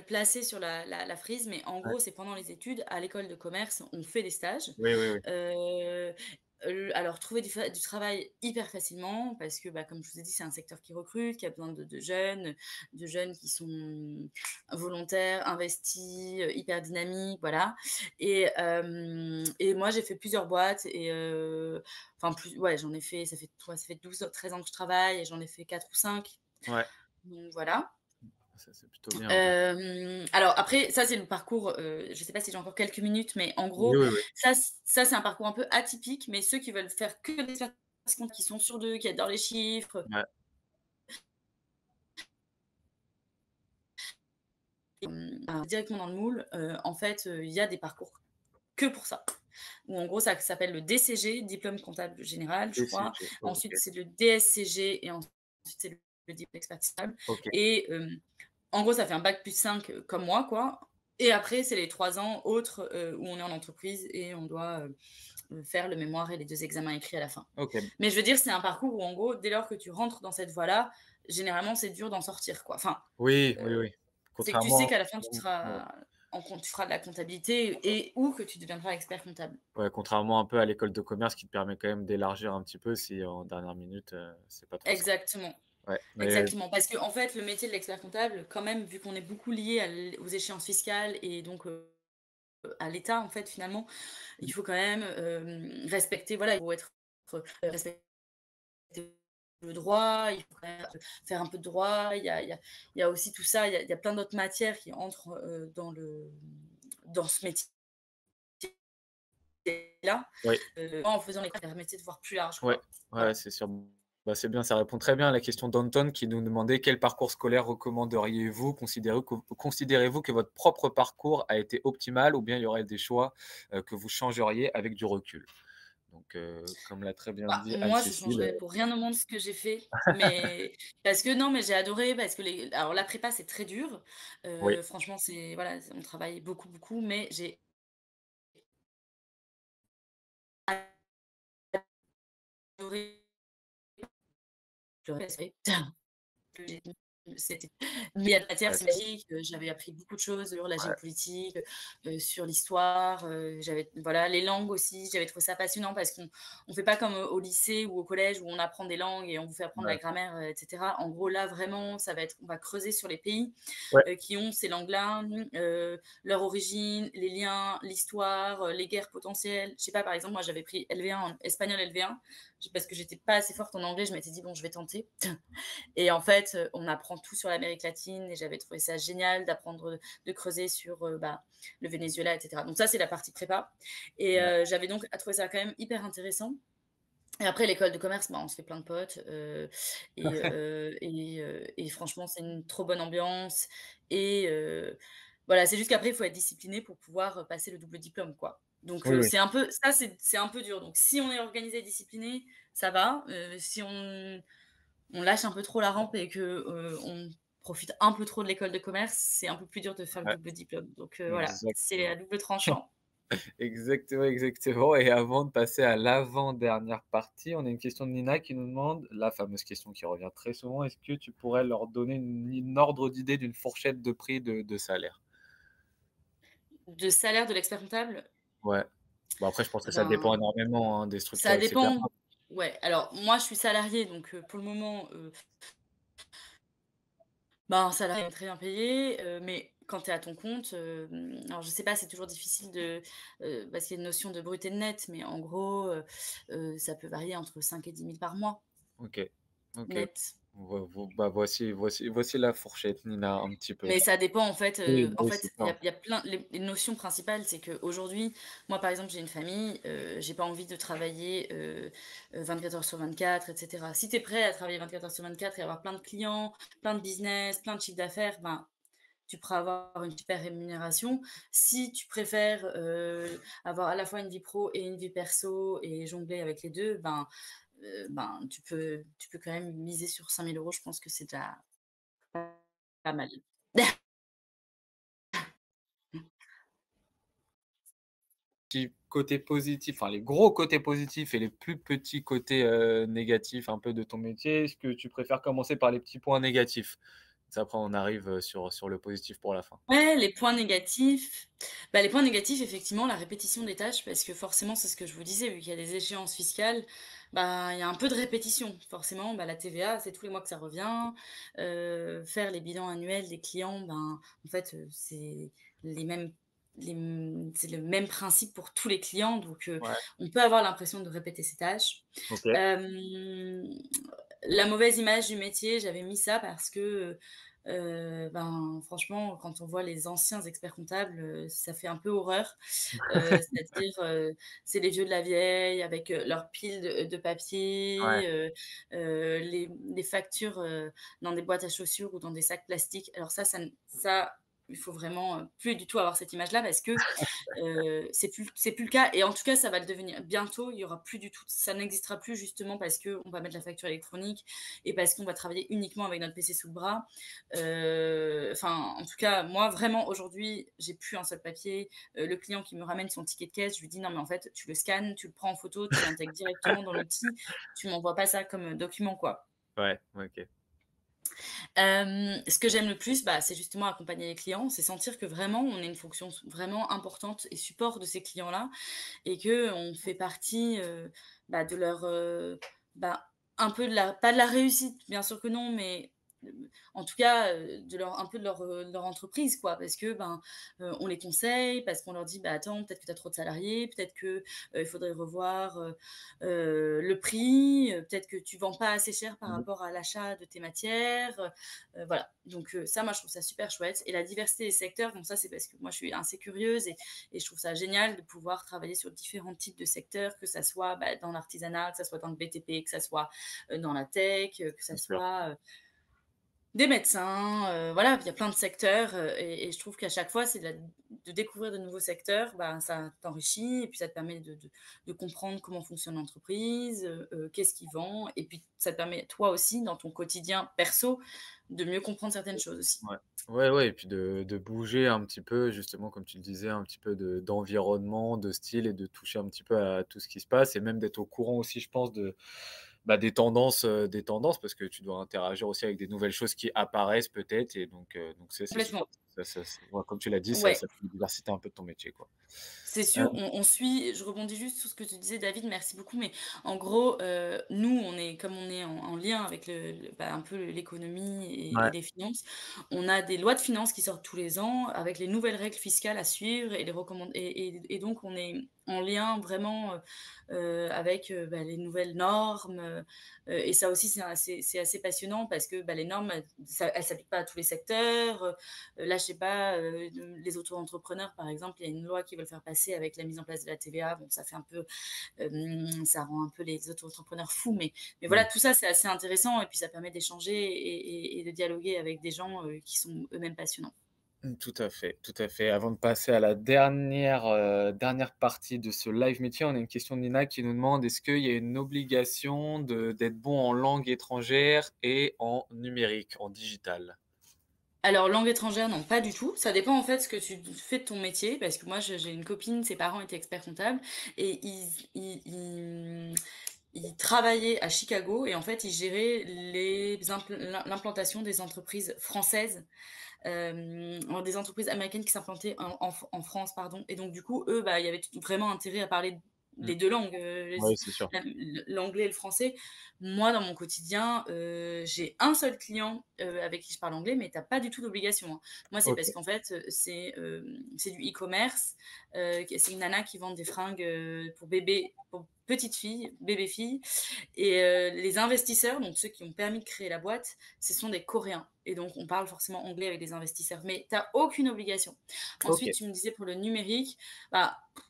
placer sur la frise, mais en Ouais. gros, c'est pendant les études, à l'école de commerce, on fait des stages. Oui, oui, oui. Heu, alors trouver du travail hyper facilement parce que, comme je vous ai dit, c'est un secteur qui recrute, qui a besoin de jeunes qui sont volontaires, investis, hyper dynamiques, voilà et moi, j'ai fait plusieurs boîtes et enfin plus ouais, j'en ai fait ça fait 12 13 ans que je travaille et j'en ai fait 4 ou 5. Ouais, Donc voilà. ça, c'est plutôt bien, ouais. Alors après, ça c'est le parcours, je sais pas si j'ai encore quelques minutes, mais en Oui, gros, oui, oui. ça c'est un parcours un peu atypique, mais ceux qui veulent faire que l'expertise comptable, qui sont sûrs d'eux, qui adorent les chiffres, Ouais. directement dans le moule, en fait, il y a des parcours que pour ça. Ou en gros, ça s'appelle le DCG, diplôme comptable général, je crois. DCG, Ensuite, OK. c'est le DSCG et ensuite c'est le diplôme expertise comptable OK. et en gros, ça fait un bac plus 5 comme moi, quoi et après, c'est les 3 ans autres, où on est en entreprise et on doit, faire le mémoire et les 2 examens écrits à la fin. OK. Mais je veux dire, c'est un parcours où en gros, dès lors que tu rentres dans cette voie-là, généralement, c'est dur d'en sortir, quoi. Enfin, Oui, oui, heu, oui. c'est que tu sais Contrairement qu'à la fin, ouais. tu feras de la comptabilité et ou que tu deviendras expert comptable. Ouais, contrairement un peu à l'école de commerce qui te permet quand même d'élargir un petit peu si en dernière minute, c'est pas trop ça. Exactement, Ouais, mais exactement. Parce qu'en fait, le métier de l'expert comptable, quand même, vu qu'on est beaucoup lié aux échéances fiscales et donc à l'État, en fait, finalement, il faut quand même, respecter, voilà, il faut être, respecter le droit, il faut quand même faire un peu de droit. Il y a aussi tout ça, il y a plein d'autres matières qui entrent, dans ce métier-là. oui, En faisant l'école, ça permettait de voir plus large, ouais, quoi. ouais, Voilà. c'est sûr. Bah, c'est bien, ça répond très bien à la question d'Anton qui nous demandait: «Quel parcours scolaire recommanderiez-vous? Considérez-vous que votre propre parcours a été optimal ou bien il y aurait des choix, que vous changeriez avec du recul?» Donc, comme l'a très bien dit Moi, je Anne-Cécile, changerais pour rien au monde ce que j'ai fait, mais parce que non, mais j'ai adoré parce que alors la prépa, c'est très dur. oui, Franchement, c'est voilà, on travaille beaucoup, beaucoup, mais j'ai adoré le respect. c'était mais il y a de la matière, Ouais, c'est magique, j'avais appris beaucoup de choses sur la ouais, géopolitique, sur l'histoire, j'avais voilà, les langues aussi, j'avais trouvé ça passionnant parce qu'on fait pas comme, au lycée ou au collège où on apprend des langues et on vous fait apprendre la ouais, grammaire, et cetera. En gros, là, vraiment, ça va être on va creuser sur les pays, ouais, qui ont ces langues-là, leur origine, les liens, l'histoire, les guerres potentielles. Je sais pas, par exemple, moi, j'avais pris LV1 en espagnol LV1, parce que j'étais pas assez forte en anglais, je m'étais dit: «Bon, je vais tenter». Et en fait, on apprend tout sur l'Amérique latine et j'avais trouvé ça génial d'apprendre, de creuser sur, bah, le Venezuela et cetera. Donc ça, c'est la partie prépa et ouais. j'avais donc trouvé ça quand même hyper intéressant et après l'école de commerce, bah, on se fait plein de potes, et franchement, c'est une trop bonne ambiance et voilà, c'est juste qu'après, il faut être discipliné pour pouvoir, passer le double diplôme, quoi. Donc Oui, oui. c'est un peu ça, c'est un peu dur. Donc si on est organisé et discipliné, ça va, si on lâche un peu trop la rampe et que, on profite un peu trop de l'école de commerce, c'est un peu plus dur de faire le Ouais, double diplôme. Donc voilà, c'est à exactement. double tranchant. Exactement, exactement. Et avant de passer à l'avant-dernière partie, on a une question de Nina qui nous demande, la fameuse question qui revient très souvent: «Est-ce que tu pourrais leur donner une ordre d'idée d'une fourchette de prix de salaire?» De salaire de l'expert comptable, Ouais. Bon après je pense que ça dépend ben, énormément, hein, des ça structures et cetera. dépend. Ouais, alors moi je suis salariée donc pour le moment, bah, un salarié est très bien payé, mais quand tu es à ton compte, alors je sais pas, c'est toujours difficile de, parce qu'il y a une notion de brut et de net, mais en gros, ça peut varier entre 5 et 10 000 par mois, OK. OK. net. Bah, voici la fourchette Nina un petit peu. Mais ça dépend Oui, en oui, c'est fait, ça. il y a plein les notions principales, c'est qu'aujourd'hui, moi, par exemple, j'ai une famille, j'ai pas envie de travailler, 24 heures sur 24 et cetera. Si tu es prêt à travailler 24 heures sur 24 et avoir plein de clients, plein de business, plein de chiffres d'affaires, ben, tu pourras avoir une super rémunération. Si tu préfères, avoir à la fois une vie pro et une vie perso et jongler avec les 2, ben, tu peux quand même miser sur 5 000 €. Je pense que c'est déjà pas mal. Petit côté positif, enfin les gros côtés positifs et les plus petits côtés, négatifs un peu de ton métier. Est-ce que tu préfères commencer par les petits points négatifs? Ça après on arrive, sur le positif pour la fin. Ouais, les points négatifs, bah, les points négatifs, effectivement, la répétition des tâches, parce que forcément, c'est ce que je vous disais, vu qu'il y a des échéances fiscales, bah, il y a un peu de répétition. Forcément, bah, la TVA, c'est tous les mois que ça revient. Faire les bilans annuels des clients, ben, en fait, c'est les mêmes c'est le même principe pour tous les clients, donc Ouais, on peut avoir l'impression de répéter ses tâches. OK. Hem, la mauvaise image du métier, j'avais mis ça parce que, ben, franchement, quand on voit les anciens experts comptables, ça fait un peu horreur. C'est-à-dire, c'est les vieux de la vieille avec, leurs piles de Ouais. papier, les factures, dans des boîtes à chaussures ou dans des sacs plastiques. Alors ça, il faut vraiment, plus du tout avoir cette image-là parce que c'est plus le cas et en tout cas, ça va le devenir. Bientôt, il y aura plus du tout ça n'existera plus justement parce qu'on va mettre la facture électronique et parce qu'on va travailler uniquement avec notre PC sous le bras. Enfin, en tout cas, moi, vraiment, aujourd'hui, j'ai plus un seul papier. Le client qui me ramène son ticket de caisse, je lui dis: «Non, mais en fait, tu le scannes, tu le prends en photo, tu l'intègres directement dans l'outil, tu m'envoies pas ça comme, document, quoi». Ouais, OK. Ce que j'aime le plus, bah, c'est justement accompagner les clients, c'est sentir que vraiment on est une fonction vraiment importante et support de ces clients-là et qu'on fait partie, bah, de leur, bah, un peu de la pas de la réussite, bien sûr que non, mais, en tout cas, de leur un peu de leur entreprise, quoi. Parce que, ben, on les conseille, parce qu'on leur dit: «Bah, attends, peut-être que tu as trop de salariés, peut-être que, il faudrait revoir, le prix, peut-être que tu vends pas assez cher par Mmh. rapport à l'achat de tes matières», voilà. Donc, ça, moi, je trouve ça super chouette et la diversité des secteurs, bon ça, c'est parce que moi, je suis assez curieuse et je trouve ça génial de pouvoir travailler sur différents types de secteurs, que ça soit, bah, dans l'artisanat, que ça soit dans le BTP, que ça soit, dans la tech, que ça C'est sûr. soit, des médecins, voilà, il y a plein de secteurs, et je trouve qu'à chaque fois, c'est de découvrir de nouveaux secteurs, bah, ça t'enrichit et puis ça te permet de comprendre comment fonctionne l'entreprise, qu'est-ce qu'ils vend et puis ça te permet, toi aussi, dans ton quotidien perso, de mieux comprendre certaines choses aussi. Ouais. Ouais, ouais et puis de bouger un petit peu justement comme tu le disais, un petit peu d'environnement, de style et de toucher un petit peu à tout ce qui se passe et même d'être au courant aussi je pense des tendances parce que tu dois interagir aussi avec des nouvelles choses qui apparaissent peut-être et donc c'est super. Complètement. Ça ouais, comme tu l'as dit, ça Ouais. ça fait la diversité un peu de ton métier, quoi. C'est Heu, sûr, on suit je rebondis juste sur ce que tu disais David, merci beaucoup, mais en gros, nous, on est comme on est en lien avec un peu l'économie et ouais, les finances, on a des lois de finances qui sortent tous les ans avec les nouvelles règles fiscales à suivre et les recommand et donc on est en lien vraiment, avec, les nouvelles normes, et ça aussi c'est assez passionnant parce que, les normes, elles s'appliquent pas à tous les secteurs, là, je sais pas, les auto-entrepreneurs, par exemple, il y a une loi qu'ils veulent faire passer avec la mise en place de la TVA. Bon, ça fait un peu, ça rend un peu les auto-entrepreneurs fous, mais voilà, mmh. tout ça, c'est assez intéressant et puis ça permet d'échanger et de dialoguer avec des gens, qui sont eux-mêmes passionnants. Mmh, tout à fait, tout à fait. Avant de passer à la dernière partie de ce live métier, on a une question de Nina qui nous demande: «Est-ce qu'il y a une obligation d'être bon en langue étrangère et en numérique, en digital?» Alors, langue étrangère, non, pas du tout. Ça dépend en fait ce que tu fais de ton métier, parce que moi, j'ai une copine, ses parents étaient experts comptables et ils travaillaient à Chicago et en fait, ils géraient l'implantation des entreprises françaises, des entreprises américaines qui s'implantaient en France, pardon, et donc du coup, eux, il y avait vraiment intérêt à parler Mmh. les 2 langues, Oui, c'est sûr. l'anglais et le français. Moi, dans mon quotidien, j'ai un seul client, avec qui je parle anglais, mais tu as pas du tout d'obligation, hein. Moi, c'est OK, parce qu'en fait, c'est du e-commerce, c'est une nana qui vend des fringues, pour bébés, pour petites filles, bébés-filles, et les investisseurs, donc ceux qui ont permis de créer la boîte, ce sont des Coréens et donc on parle forcément anglais avec des investisseurs, mais tu as aucune obligation. Ensuite, OK. tu me disais pour le numérique,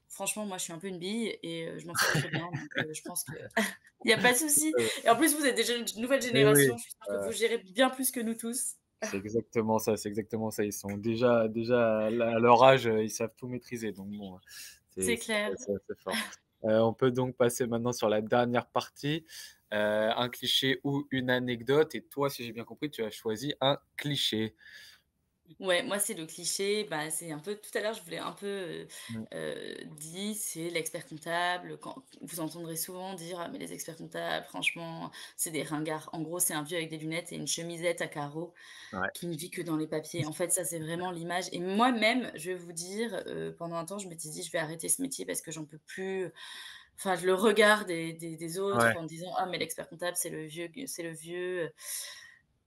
franchement, moi, je suis un peu une bille et je m'en sors très bien, donc je pense qu'il y a pas de souci, et en plus, vous êtes déjà une nouvelle Oui, oui, génération, je suis sûre que vous gérez bien plus que nous tous. c'est exactement ça, c'est exactement ça. Ils sont déjà à leur âge, ils savent tout maîtriser donc bon, C'est clair. c'est assez fort. On peut donc passer maintenant sur la dernière partie, un cliché ou une anecdote et toi, si j'ai bien compris, tu as choisi un cliché. Ouais, moi, c'est le cliché, c'est un peu tout à l'heure, je voulais un peu, Mmh, dit, c'est l'expert comptable. Quand vous entendrez souvent dire: «Ah mais les experts comptables, franchement, c'est des ringards». En gros, c'est un vieux avec des lunettes et une chemisette à carreaux ouais, qui ne vit que dans les papiers. En fait, ça, c'est vraiment l'image, et moi-même, je vais vous dire, pendant un temps, je m'étais dit: «Je vais arrêter ce métier parce que j'en peux plus». Enfin, je le regarde des autres ouais. en disant: «Ah mais l'expert comptable, c'est le vieux,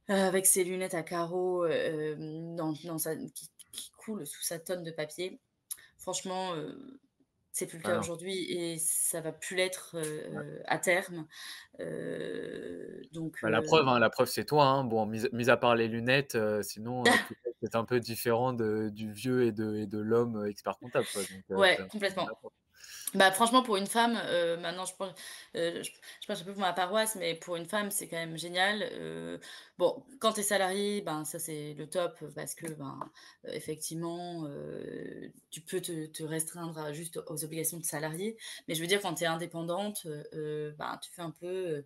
avec ses lunettes à carreaux, dans sa qui coule sous sa tonne de papier». Franchement, c'est plus le Ah cas non, aujourd'hui et ça va plus l'être, ouais. à terme. Donc La preuve c'est toi, hein. Bon, mis à part les lunettes, sinon, tout le reste est un peu différent de du vieux et de l'homme, expert comptable, quoi donc ouais, c'est complètement. Franchement, pour une femme, maintenant je prêche un peu pour ma paroisse, mais pour une femme, c'est quand même génial. Bon, quand tu es salariée, ça, c'est le top, parce que, effectivement, tu peux te restreindre à juste aux obligations de salarié. Mais je veux dire, quand tu es indépendante, tu fais un peu,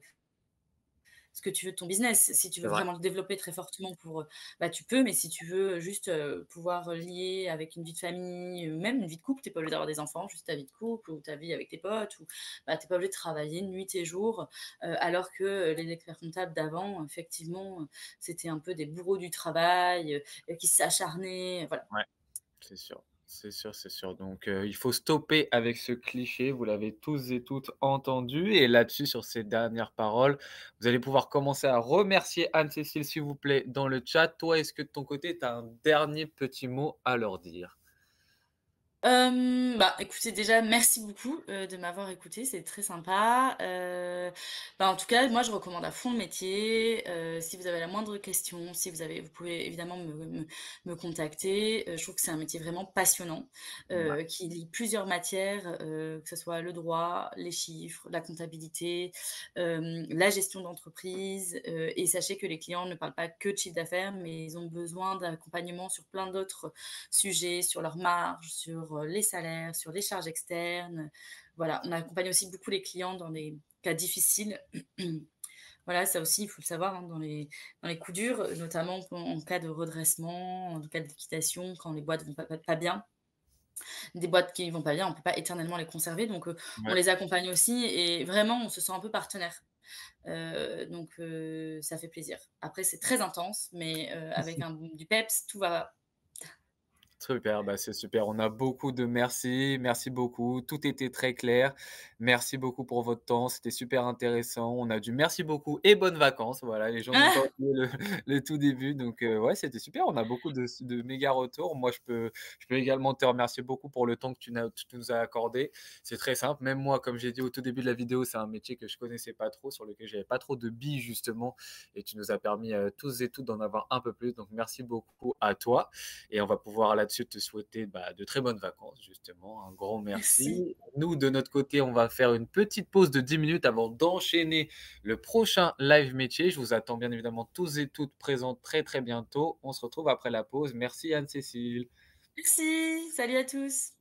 ce que tu veux de ton business. Si tu veux c'est vrai. vraiment le développer très fortement tu peux, mais si tu veux juste, pouvoir lier avec une vie de famille, même une vie de couple, tu es pas obligé d'avoir des enfants, juste ta vie de couple ou ta vie avec tes potes, ou tu es pas obligé de travailler nuit et jour, alors que, les experts comptables d'avant, effectivement, c'était un peu des bourreaux du travail, qui s'acharnaient, voilà. Ouais. C'est sûr, c'est sûr, c'est sûr. Donc, il faut stopper avec ce cliché. Vous l'avez tous et toutes entendu. Et là-dessus, sur ces dernières paroles, vous allez pouvoir commencer à remercier Anne-Cécile, s'il vous plaît, dans le chat. Toi, est-ce que de ton côté, tu as un dernier petit mot à leur dire? Écoutez, déjà, merci beaucoup, de m'avoir écoutée, c'est très sympa. En tout cas, moi, je recommande à fond le métier. Si vous avez la moindre question, si vous pouvez évidemment me contacter. Je trouve que c'est un métier vraiment passionnant, Ouais, qui lie plusieurs matières, que ce soit le droit, les chiffres, la comptabilité, la gestion d'entreprise, et sachez que les clients ne parlent pas que de chiffre d'affaires, mais ils ont besoin d'accompagnement sur plein d'autres sujets, sur leurs marges, sur, les salaires, sur les charges externes. Voilà, on accompagne aussi beaucoup les clients dans des cas difficiles. Voilà, ça aussi, il faut le savoir, hein, dans les coups durs, notamment en cas de redressement, en cas de liquidation, quand les boîtes vont pas bien. Des boîtes qui vont pas bien, on peut pas éternellement les conserver, donc on ouais, les accompagne aussi et vraiment, on se sent un peu partenaire. Ça fait plaisir. Après, c'est très intense, mais avec du peps, tout va. Super, bah, c'est super. On a beaucoup de merci, merci beaucoup. Tout était très clair. Merci beaucoup pour votre temps, c'était super intéressant. On a du merci beaucoup et bonnes vacances. Voilà, les gens n'ont pas oublié le le tout début donc ouais, c'était super. On a beaucoup de méga retours. Moi, je peux également te remercier beaucoup pour le temps que tu nous as accordé. C'est très simple. Même moi, comme j'ai dit au tout début de la vidéo, c'est un métier que je connaissais pas trop, sur lequel j'avais pas trop de billes justement et tu nous as permis, tous et toutes d'en avoir un peu plus. Donc merci beaucoup à toi. Et on va pouvoir là-dessus te souhaiter, bah, de très bonnes vacances justement. Un grand Merci. merci. Nous, de notre côté, on va faire une petite pause de 10 minutes avant d'enchaîner le prochain live métier. Je vous attends bien évidemment tous et toutes présents très, très bientôt. On se retrouve après la pause. Merci Anne-Cécile. Merci, salut à tous.